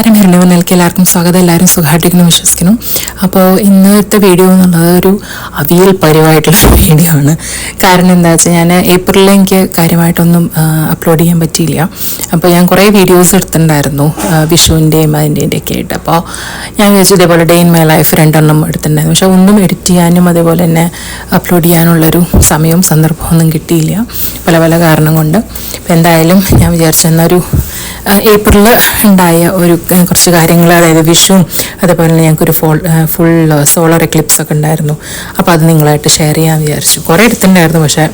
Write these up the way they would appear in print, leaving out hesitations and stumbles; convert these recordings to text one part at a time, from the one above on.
നമസ്കാരം. ഹെർണവനിലേക്ക് എല്ലാവർക്കും സ്വാഗതം. എല്ലാവരും സുഖമായിട്ടിരിക്കുന്നു വിശ്വസിക്കുന്നു. അപ്പോൾ ഇന്നത്തെ വീഡിയോ എന്നുള്ളത് ഒരു അവിയൽ പരിവായിട്ടുള്ള വീഡിയോ ആണ്. കാരണം എന്താ വെച്ചാൽ ഞാൻ ഏപ്രിലിൽ എനിക്ക് കാര്യമായിട്ടൊന്നും അപ്ലോഡ് ചെയ്യാൻ പറ്റിയില്ല. അപ്പോൾ ഞാൻ കുറേ വീഡിയോസ് എടുത്തിട്ടുണ്ടായിരുന്നു വിഷുവിൻ്റെയും അതിൻ്റെയൊക്കെ ആയിട്ട്. അപ്പോൾ ഞാൻ വിചാരിച്ചു ഇതേപോലെ ഡേ ഇൻ മൈ ലൈഫ് 2 എടുത്തിട്ടുണ്ടായിരുന്നു. പക്ഷേ ഒന്നും എഡിറ്റ് ചെയ്യാനും അതേപോലെ തന്നെ അപ്ലോഡ് ചെയ്യാനുള്ളൊരു സമയവും സന്ദർഭമൊന്നും കിട്ടിയില്ല പല പല കാരണം കൊണ്ട്. അപ്പോൾ എന്തായാലും ഞാൻ വിചാരിച്ചെന്നൊരു ഏപ്രിലിൽ ഉണ്ടായ ഒരു കുറച്ച് കാര്യങ്ങൾ, അതായത് വിഷുവും അതേപോലെ തന്നെ ഞങ്ങൾക്കൊരു ഫുൾ സോളർ എക്ലിപ്സ് ഒക്കെ ഉണ്ടായിരുന്നു. അപ്പോൾ അത് നിങ്ങളായിട്ട് ഷെയർ ചെയ്യാൻ വിചാരിച്ചു. കുറേ എടുത്തിട്ടുണ്ടായിരുന്നു, പക്ഷേ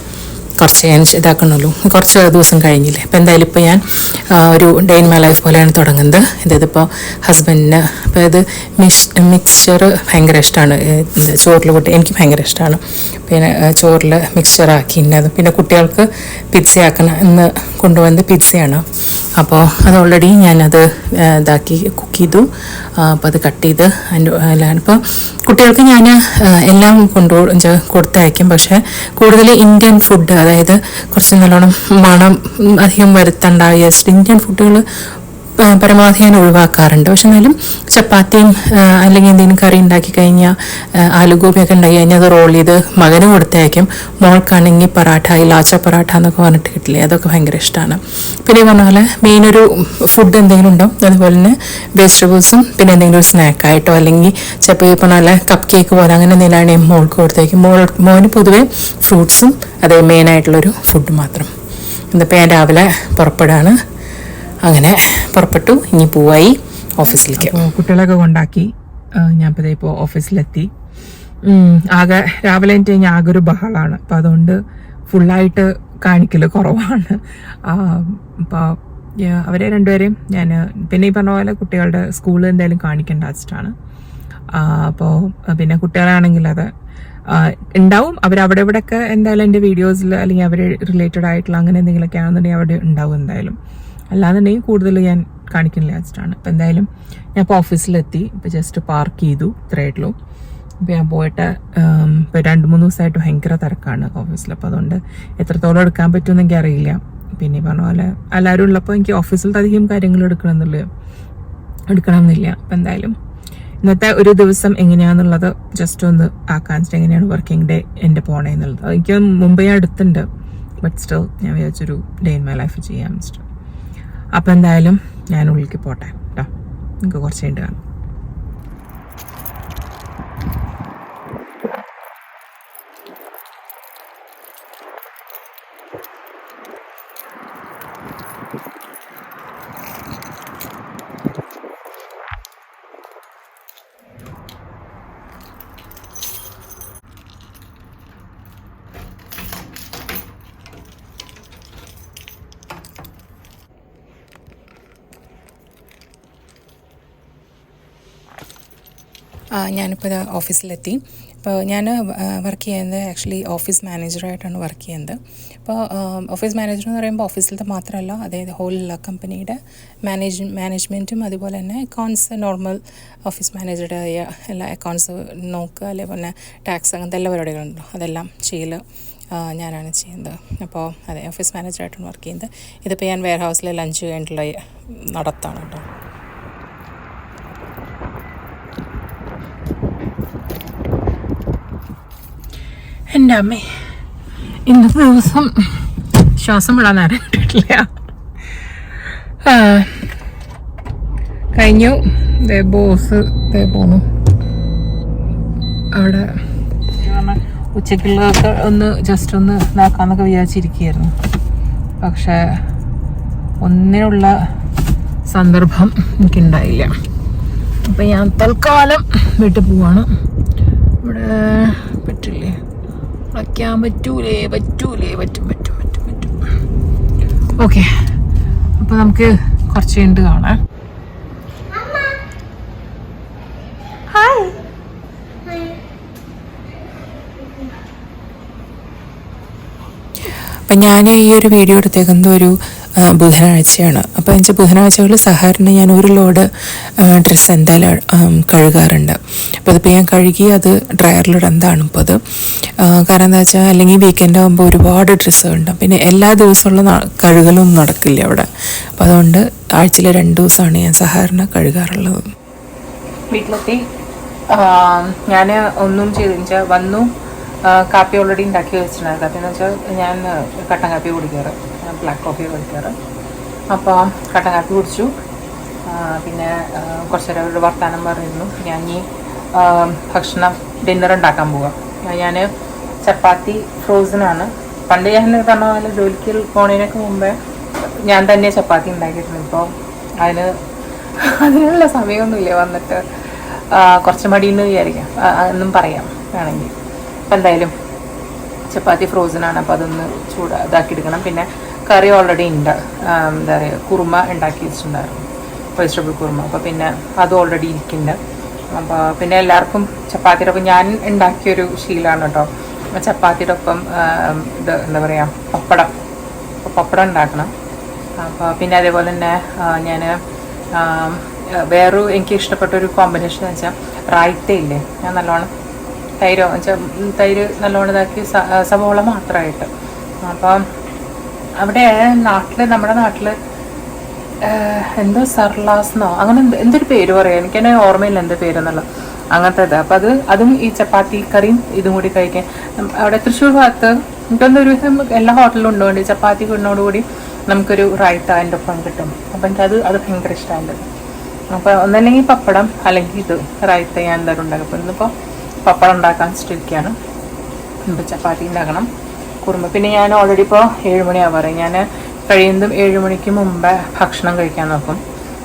കുറച്ച് ഞാൻ ഇതാക്കണമല്ലോ, കുറച്ച് ദിവസം കഴിഞ്ഞില്ലേ. അപ്പോൾ എന്തായാലും ഇപ്പോൾ ഞാൻ ഒരു ഡേ ഇൻ മൈ ലൈഫ് പോലെയാണ് തുടങ്ങുന്നത്. ഇതിപ്പോൾ ഹസ്ബൻഡിന് അപ്പോൾ ഇത് മിക്സ്ചർ ഭയങ്കര ഇഷ്ടമാണ്. ചോറിൽ കൂട്ടി എനിക്ക് ഭയങ്കര ഇഷ്ടമാണ്. പിന്നെ ചോറിൽ മിക്സ്ചർ ആക്കിയിട്ടുണ്ടായിരുന്നു. പിന്നെ കുട്ടികൾക്ക് പിസ്സയാക്കണം എന്ന് കൊണ്ടുവന്നത് പിസ്സയാണ്. അപ്പോൾ അത് ഓൾറെഡി ഞാനത് ഇതാക്കി കുക്ക് ചെയ്തു. അപ്പോൾ അത് കട്ട് ചെയ്ത് അതിൻ്റെ എല്ലാം ഇപ്പോൾ കുട്ടികൾക്ക് ഞാൻ എല്ലാം കൊടുത്തയക്കും. പക്ഷേ കൂടുതൽ ഇന്ത്യൻ ഫുഡ്, അതായത് കുറച്ച് നല്ലോണം മണം അധികം വരുത്തണ്ടായ ഇന്ത്യൻ ഫുഡുകൾ പരമാവധി ഞാൻ ഒഴിവാക്കാറുണ്ട്. പക്ഷെ എന്നാലും ചപ്പാത്തിയും അല്ലെങ്കിൽ എന്തെങ്കിലും കറി ഉണ്ടാക്കി കഴിഞ്ഞാൽ ആലുഗോപിയൊക്കെ ഉണ്ടാക്കി കഴിഞ്ഞാൽ അത് റോൾ ചെയ്ത് മകന് കൊടുത്തയക്കും. മോൾക്കാണെങ്കിൽ പറാഠ, ഇലാച്ച പറാഠ എന്നൊക്കെ പറഞ്ഞിട്ട് കിട്ടില്ലേ, അതൊക്കെ ഭയങ്കര ഇഷ്ടമാണ്. പിന്നെ ഈ പറഞ്ഞ പോലെ മെയിനൊരു ഫുഡ് എന്തെങ്കിലും ഉണ്ടാവും, അതുപോലെ തന്നെ വെജിറ്റബിൾസും പിന്നെ എന്തെങ്കിലും ഒരു സ്നാക്കായിട്ടോ അല്ലെങ്കിൽ ചിലപ്പോൾ ഈ പറഞ്ഞ പോലെ കപ്പ് കേക്ക് പോലെ അങ്ങനെ എന്തെങ്കിലും മോൾക്ക് കൊടുത്തേക്കും. മോന് പൊതുവേ ഫ്രൂട്ട്സും അതേ മെയിനായിട്ടുള്ളൊരു ഫുഡ് മാത്രം. ഇന്നിപ്പോൾ ഞാൻ രാവിലെ പുറപ്പെടുകയാണ്. അങ്ങനെ പുറപ്പെട്ടു. ഇനി പോവായി ഓഫീസിലേക്ക്. കുട്ടികളൊക്കെ കൊണ്ടാക്കി ഞാൻ ഇപ്പോൾ ഓഫീസിലെത്തി. ആകെ രാവിലെ എനിക്ക് കഴിഞ്ഞാൽ ആകെ ഒരു ബഹളമാണ്. അപ്പം അതുകൊണ്ട് ഫുള്ളായിട്ട് കാണിക്കൽ കുറവാണ്. അപ്പോൾ അവരെ രണ്ടുപേരെയും ഞാൻ പിന്നെ ഈ പറഞ്ഞ പോലെ കുട്ടികളുടെ സ്കൂളിൽ എന്തായാലും കാണിക്കേണ്ട വെച്ചിട്ടാണ്. അപ്പോൾ പിന്നെ കുട്ടികളാണെങ്കിൽ അത് ഉണ്ടാവും, അവരവിടെ ഇവിടെയൊക്കെ എന്തായാലും എൻ്റെ വീഡിയോസിൽ അല്ലെങ്കിൽ അവർ റിലേറ്റഡ് ആയിട്ടുള്ള അങ്ങനെ എന്തെങ്കിലുമൊക്കെ ആണെന്നുണ്ടെങ്കിൽ അവിടെ ഉണ്ടാവും എന്തായാലും. അല്ലാന്നുണ്ടെങ്കിൽ കൂടുതൽ ഞാൻ കാണിക്കുന്നില്ല വെച്ചിട്ടാണ്. അപ്പോൾ എന്തായാലും ഞാൻ ഇപ്പോൾ ഓഫീസിലെത്തി. ഇപ്പോൾ ജസ്റ്റ് പാർക്ക് ചെയ്തു, ഇത്രയായിട്ടുള്ളൂ. ഇപ്പോൾ ഞാൻ പോയിട്ട് ഇപ്പോൾ 2-3 ദിവസമായിട്ട് ഭയങ്കര തിരക്കാണ് ഓഫീസിൽ. അപ്പോൾ അതുകൊണ്ട് എത്രത്തോളം എടുക്കാൻ പറ്റുമെന്ന് എനിക്ക് അറിയില്ല. പിന്നെ പറഞ്ഞ പോലെ എല്ലാവരും ഉള്ളപ്പോൾ എനിക്ക് ഓഫീസിലത്തെ അധികം കാര്യങ്ങൾ എടുക്കണമെന്നില്ല. അപ്പോൾ എന്തായാലും ഇന്നത്തെ ഒരു ദിവസം എങ്ങനെയാണെന്നുള്ളത് ജസ്റ്റ് ഒന്ന് ആക്കാൻ വെച്ചിട്ട് എങ്ങനെയാണ് വർക്കിംഗ് ഡേ എൻ്റെ പോണേന്നുള്ളത്. എനിക്ക് മുമ്പേ ഞാൻ എടുത്തിട്ടുണ്ട്, ബട്ട് സ്റ്റിൽ ഞാൻ വിചാരിച്ചൊരു ഡേ ഇൻ മൈ ലൈഫ് ചെയ്യാൻ വെച്ചിട്ട്. അപ്പം എന്തായാലും ഞാൻ ഉള്ളിലേക്ക് പോട്ടെ കേട്ടോ. നിങ്ങൾക്ക് കുറച്ച് കഴിഞ്ഞിട്ട് കാണാം. ഞാനിപ്പോൾ ഇത് ഓഫീസിലെത്തി. ഇപ്പോൾ ഞാൻ വർക്ക് ചെയ്യുന്നത് ആക്ച്വലി ഓഫീസ് മാനേജറായിട്ടാണ് വർക്ക് ചെയ്യുന്നത്. അപ്പോൾ ഓഫീസ് മാനേജർ എന്ന് പറയുമ്പോൾ ഓഫീസിലത്തെ മാത്രമല്ല, അതായത് ഹോൾ കമ്പനിയുടെ മാനേജ്മെൻറ്റും അതുപോലെ തന്നെ അക്കൗണ്ട്സ്, നോർമൽ ഓഫീസ് മാനേജറുടെ എല്ലാ അക്കൗണ്ട്സ് നോക്കുക, അതേപോലെ ടാക്സ്, അങ്ങനത്തെ എല്ലാ പരിപാടികളുണ്ടല്ലോ അതെല്ലാം ചെയ്യൽ ഞാനാണ് ചെയ്യുന്നത്. അപ്പോൾ അതെ, ഓഫീസ് മാനേജറായിട്ടാണ് വർക്ക് ചെയ്യുന്നത്. ഇതിപ്പോൾ ഞാൻ വെയർ ഹൗസിലെ ലഞ്ച് കഴിഞ്ഞിട്ടുള്ള നടത്താണ് കേട്ടോ. എൻ്റെ അമ്മേ, ഇന്നത്തെ ദിവസം ശ്വാസം വിടാൻ നേരം കിട്ടിയിട്ടില്ല. കഴിഞ്ഞു. ബോസ് പോന്നു. അവിടെ ഉച്ചക്കുള്ളതൊക്കെ ജസ്റ്റ് ഒന്ന് ഇതാക്കാന്നൊക്കെ വിചാരിച്ചിരിക്കുകയായിരുന്നു. പക്ഷേ ഒന്നിനുള്ള സന്ദർഭം എനിക്കുണ്ടായില്ല. അപ്പം ഞാൻ തൽക്കാലം വീട്ടിൽ പോവാണ്. ഇവിടെ പറ്റില്ലേ, വയ്ക്കാൻ പറ്റും. ഓക്കെ, അപ്പോൾ നമുക്ക് കുറച്ച് കഴിഞ്ഞിട്ട് കാണാം. അപ്പം ഞാൻ ഈ ഒരു വീഡിയോ എടുത്തേക്കുന്നത് ഒരു ബുധനാഴ്ചയാണ്. അപ്പോൾ എന്ന് വെച്ചാൽ ബുധനാഴ്ചകളിൽ സാധാരണ ഞാൻ ഒരു ലോഡ് ഡ്രസ്സ് എന്തായാലും കഴുകാറുണ്ട്. അപ്പോൾ അതിപ്പോൾ ഞാൻ കഴുകി അത് ഡ്രയറിലിടുന്നതാണ് ഇപ്പോൾ അത്. കാരണം എന്താ വെച്ചാൽ അല്ലെങ്കിൽ വീക്കെൻഡ് ആകുമ്പോൾ ഒരുപാട് ഡ്രസ്സുകളുണ്ട്, പിന്നെ എല്ലാ ദിവസമുള്ള കഴുകലൊന്നും നടക്കില്ല അവിടെ. അപ്പോൾ അതുകൊണ്ട് ആഴ്ചയിൽ 2 ദിവസമാണ് ഞാൻ സാധാരണ കഴുകാറുള്ളത്. വീട്ടിലെത്തി ഞാൻ ഒന്നും ചെയ്തില്ല, വന്നു. കാപ്പി ഓൾറെഡി ഉണ്ടാക്കി വെച്ചിട്ടുണ്ടായിരുന്നു. കാപ്പി എന്ന് വെച്ചാൽ ഞാൻ കട്ടൻ കാപ്പി കുടിക്കാറ്, ബ്ലാക്ക് കോഫി കുടിക്കാറ്. അപ്പോൾ കട്ടൻ കാപ്പി കുടിച്ചു. പിന്നെ കുറച്ച് നേരം ഒരു വർത്തമാനം പറഞ്ഞിരുന്നു. ഞാൻ ഈ ഡിന്നർ ഉണ്ടാക്കാൻ പോവാം. ഞാൻ ചപ്പാത്തി ഫ്രോസനാണ്. പണ്ട് ഞാൻ പറഞ്ഞ പോലെ ജോലിക്ക് പോണതിനൊക്കെ മുമ്പേ ഞാൻ തന്നെ ചപ്പാത്തി ഉണ്ടാക്കിയിരുന്നു. ഇപ്പോൾ അതിനുള്ള സമയമൊന്നുമില്ല. വന്നിട്ട് കുറച്ച് മടിയെന്ന് വിചാരിക്കാം എന്നും പറയാം വേണമെങ്കിൽ. അപ്പം എന്തായാലും ചപ്പാത്തി ഫ്രോസനാണ്. അപ്പോൾ അതൊന്ന് ഇതാക്കിയെടുക്കണം. പിന്നെ കറി ഓൾറെഡി ഉണ്ട്. എന്താ പറയുക, കുറുമ ഉണ്ടാക്കി വെച്ചിട്ടുണ്ടായിരുന്നു, വെജിറ്റബിൾ കുറുമ. അപ്പോൾ പിന്നെ അത് ഓൾറെഡി ഇരിക്കുന്നുണ്ട്. അപ്പോൾ പിന്നെ എല്ലാവർക്കും ചപ്പാത്തിയുടെ ഒപ്പം ഞാൻ ഉണ്ടാക്കിയൊരു ശീലമാണ് കേട്ടോ. ചപ്പാത്തിയുടെ ഒപ്പം ഇത് എന്താ പറയുക, പപ്പടം ഉണ്ടാക്കണം. അപ്പോൾ പിന്നെ അതേപോലെ തന്നെ ഞാൻ എനിക്ക് ഇഷ്ടപ്പെട്ടൊരു കോമ്പിനേഷൻ എന്ന് വെച്ചാൽ റായ്ത്തയില്ലേ, ഞാൻ നല്ലോണം തൈര് നല്ലോണം ഇതാക്കി സവോള മാത്രമായിട്ട്. അപ്പം അവിടെ നമ്മുടെ നാട്ടിൽ എന്തോ സർലാസ്ന്നോ അങ്ങനെ എന്തൊരു പേര് പറയാം, എനിക്കെന്നെ ഓർമ്മയില്ല എന്ത് പേരെന്നുള്ള അങ്ങനത്തെ. അപ്പം അതും ഈ ചപ്പാത്തി കറിയും ഇതും കൂടി കഴിക്കാൻ അവിടെ തൃശ്ശൂർ ഭാഗത്ത് എനിക്കൊന്നൊരു എല്ലാ ഹോട്ടലിലും ഉണ്ടോണ്ട് ചപ്പാത്തി കിടുന്നതോടുകൂടി നമുക്കൊരു റായ്ത്ത അതിൻ്റെ ഒപ്പം കിട്ടും. അപ്പം എനിക്കത് ഭയങ്കര ഇഷ്ടമാണ്. അപ്പോൾ ഒന്നല്ലെങ്കിൽ പപ്പടം അല്ലെങ്കിൽ ഇത് റായ്ത്ത ഞാൻ എന്തായാലും ഉണ്ടാക്കും. അപ്പോൾ ഇന്നിപ്പോൾ പപ്പടം ഉണ്ടാക്കാൻ ഇഷ്ടമിരിക്കുകയാണ്. ഇപ്പോൾ ചപ്പാത്തി ഉണ്ടാക്കണം, കുറുമ. പിന്നെ ഞാൻ ഓൾറെഡി ഇപ്പോൾ 7 മണിയാവാറ്. ഞാൻ കഴിയുന്നതും 7 മണിക്ക് മുമ്പേ ഭക്ഷണം കഴിക്കാൻ നോക്കും.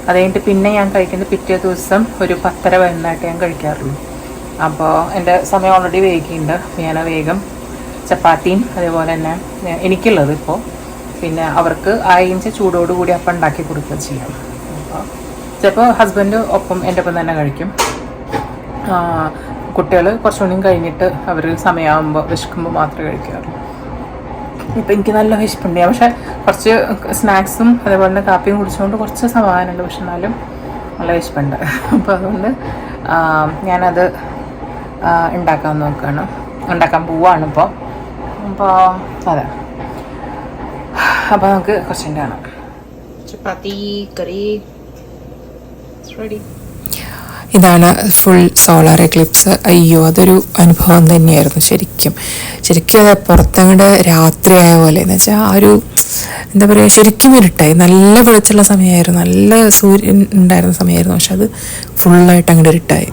അത് കഴിഞ്ഞിട്ട് പിന്നെ ഞാൻ കഴിക്കുന്നത് പിറ്റേ ദിവസം ഒരു 10:30 വരുന്നതായിട്ട് ഞാൻ കഴിക്കാറുള്ളൂ. അപ്പോൾ എൻ്റെ സമയം ഓൾറെഡി വൈകിയിട്ടുണ്ട്. ഞാൻ വേഗം ചപ്പാത്തിയും അതേപോലെ തന്നെ എനിക്കുള്ളത് ഇപ്പോൾ പിന്നെ അവർക്ക് 1 ഇഞ്ച് ചൂടോടുകൂടി അപ്പം ഉണ്ടാക്കി കൊടുക്കുക ചെയ്യാം. അപ്പോൾ ചിലപ്പോൾ ഹസ്ബൻഡ് ഒപ്പം എൻ്റെ ഒപ്പം തന്നെ കഴിക്കും. കുട്ടികൾ കുറച്ചുകൂടിയും കഴിഞ്ഞിട്ട് അവർ സമയമാകുമ്പോൾ വിശക്കുമ്പോൾ മാത്രമേ കഴിക്കാറുള്ളൂ. ഇപ്പം എനിക്ക് നല്ല വിശപ്പുണ്ട്. പക്ഷേ കുറച്ച് സ്നാക്സും അതേപോലെ തന്നെ കാപ്പിയും കുടിച്ചുകൊണ്ട് കുറച്ച് സമാധാനമുണ്ട്. പക്ഷെ എന്നാലും നല്ല വിശപ്പുണ്ട്. അപ്പോൾ അതുകൊണ്ട് ഞാനത് ഉണ്ടാക്കാൻ പോവാണ് ഇപ്പോൾ. അതെ, അപ്പോൾ നമുക്ക് കുറച്ചും കാണാം. ചപ്പാത്തി കറി റെഡി. ഇതാണ് ഫുൾ സോളാർ എക്ലിപ്സ്. അയ്യോ, അതൊരു അനുഭവം തന്നെയായിരുന്നു ശരിക്കും. അത് പുറത്തങ്ങോട്ട് രാത്രിയായ പോലെ എന്ന് വെച്ചാൽ ആ ഒരു എന്താ പറയുക, ശരിക്കും ഇരുട്ടായി. നല്ല വെളിച്ചുള്ള സമയമായിരുന്നു, നല്ല സൂര്യൻ ഉണ്ടായിരുന്ന സമയമായിരുന്നു. പക്ഷെ അത് ഫുള്ളായിട്ട് അങ്ങോട്ട് ഇരുട്ടായി.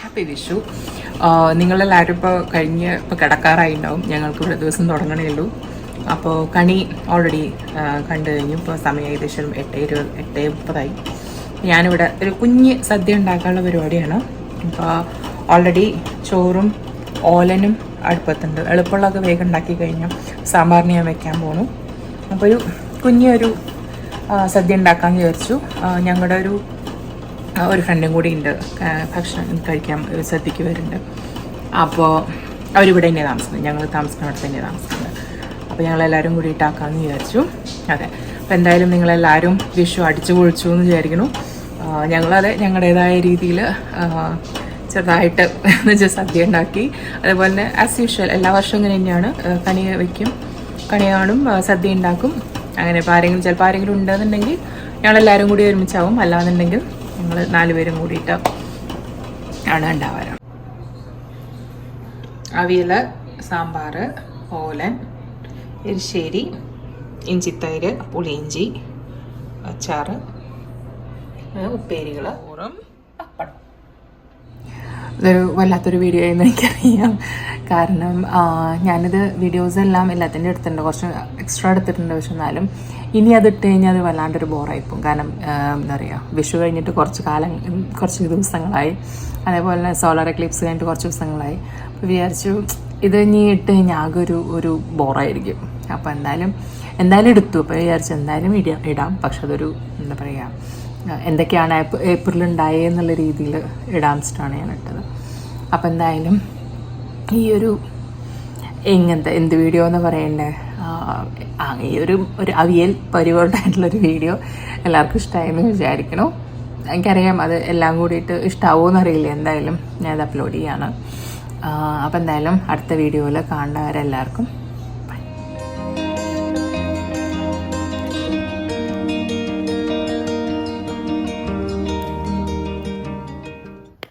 ഹാപ്പി വിഷു. നിങ്ങളെല്ലാവരും ഇപ്പോൾ കിടക്കാറായിട്ടുണ്ടാവും. ഞങ്ങൾക്ക് ഇവിടെ ദിവസം തുടങ്ങണേ ഉള്ളൂ. അപ്പോൾ കണി ഓൾറെഡി കണ്ടു കഴിഞ്ഞു. ഇപ്പോൾ സമയം ഏകദേശം 8:30 ഞാനിവിടെ ഒരു കുഞ്ഞ് സദ്യ ഉണ്ടാക്കാനുള്ള പരിപാടിയാണ്. അപ്പോൾ ഓൾറെഡി ചോറും ഓലനും അടുപ്പത്തുണ്ട്. എളുപ്പമുള്ളതൊക്കെ വേഗം ഉണ്ടാക്കി കഴിഞ്ഞാൽ സാമ്പാറിന് ഞാൻ വെക്കാൻ പോണു. അപ്പോൾ ഒരു കുഞ്ഞൊരു സദ്യ ഉണ്ടാക്കാമെന്ന് വിചാരിച്ചു. ഞങ്ങളുടെ ഒരു ഫ്രണ്ടും കൂടി ഉണ്ട് ഭക്ഷണം കഴിക്കാൻ സദ്യക്ക് വരുന്നുണ്ട്. അപ്പോൾ അവരിവിടെ തന്നെ താമസിക്കുന്നത്, ഞങ്ങൾ താമസിക്കുന്ന അവിടെ തന്നെ താമസിക്കുന്നത്. അപ്പോൾ ഞങ്ങളെല്ലാവരും കൂടിയിട്ടാക്കാമെന്ന് വിചാരിച്ചു. അതെ, അപ്പോൾ എന്തായാലും നിങ്ങളെല്ലാവരും വിഷു അടിച്ചു പൊളിച്ചു എന്ന് വിചാരിക്കുന്നു. ഞങ്ങളത് ഞങ്ങളുടേതായ രീതിയിൽ ചെറുതായിട്ട് എന്ന് വെച്ചാൽ സദ്യ ഉണ്ടാക്കി. അതേപോലെ തന്നെ ആസ് യൂഷ്വൽ എല്ലാ വർഷവും ഇങ്ങനെ തന്നെയാണ്. കണി വയ്ക്കും, കണി കാണും, സദ്യ ഉണ്ടാക്കും. അങ്ങനെ ഇപ്പോൾ ചിലപ്പോൾ ആരെങ്കിലും ഉണ്ടെന്നുണ്ടെങ്കിൽ ഞങ്ങളെല്ലാവരും കൂടി ഒരുമിച്ചാവും. അല്ലാന്നുണ്ടെങ്കിൽ ഞങ്ങൾ 4 പേരും കൂടിയിട്ട് ആണ് ഉണ്ടാവാറ്. അവിയൽ, സാമ്പാർ, ഓലൻ, എരിശ്ശേരി, ഇഞ്ചിത്തൈര്, പുളിയിഞ്ചി, അച്ചാർ, ഉപ്പേരികൾ, ഊറും പപ്പടം. ഇതൊരു വല്ലാത്തൊരു വീഡിയോ ആയെന്ന് എനിക്കറിയാം. കാരണം ഞാനിത് വീഡിയോസെല്ലാം എല്ലാത്തിൻ്റെ എടുത്തിട്ടുണ്ട്, കുറച്ച് എക്സ്ട്രാ എടുത്തിട്ടുണ്ട്. പക്ഷെ എന്നാലും ഇനി അതിട്ട് കഴിഞ്ഞാൽ അത് വല്ലാണ്ടൊരു ബോറായിപ്പോവും. കാരണം എന്താ പറയുക, വിഷു കഴിഞ്ഞിട്ട് കുറച്ച് ദിവസങ്ങളായി. അതേപോലെ തന്നെ സോളാർ എക്ലിപ്സ് കഴിഞ്ഞിട്ട് കുറച്ച് ദിവസങ്ങളായി. അപ്പോൾ വിചാരിച്ചു ഇത് ഇനി ഇട്ട് കഴിഞ്ഞാൽ ആകെ ഒരു ബോറായിരിക്കും. അപ്പോൾ എന്തായാലും എന്തായാലും എടുത്തു. അപ്പോൾ വിചാരിച്ചു എന്തായാലും ഇടാം. പക്ഷെ അതൊരു എന്താ പറയുക, എന്തൊക്കെയാണ് ഏപ്രിൽ ഉണ്ടായെന്നുള്ള രീതിയിൽ ഇടാൻ വെച്ചിട്ടാണ് ഞാൻ ഇട്ടത്. അപ്പോൾ എന്തായാലും ഈ ഒരു എന്ത് വീഡിയോ എന്ന് പറയണ്ടേ, ഈ ഒരു അവിയൽ പരിപാടിയായിട്ടുള്ളൊരു വീഡിയോ എല്ലാവർക്കും ഇഷ്ടമായെന്ന് വിചാരിക്കണം. എനിക്കറിയാം അത് എല്ലാം കൂടിയിട്ട് ഇഷ്ടമാവുമോ എന്നറിയില്ല. എന്തായാലും ഞാനത് അപ്ലോഡ് ചെയ്യാണ്. അപ്പോൾ എന്തായാലും അടുത്ത വീഡിയോയിൽ കാണുന്നവരെല്ലാവർക്കും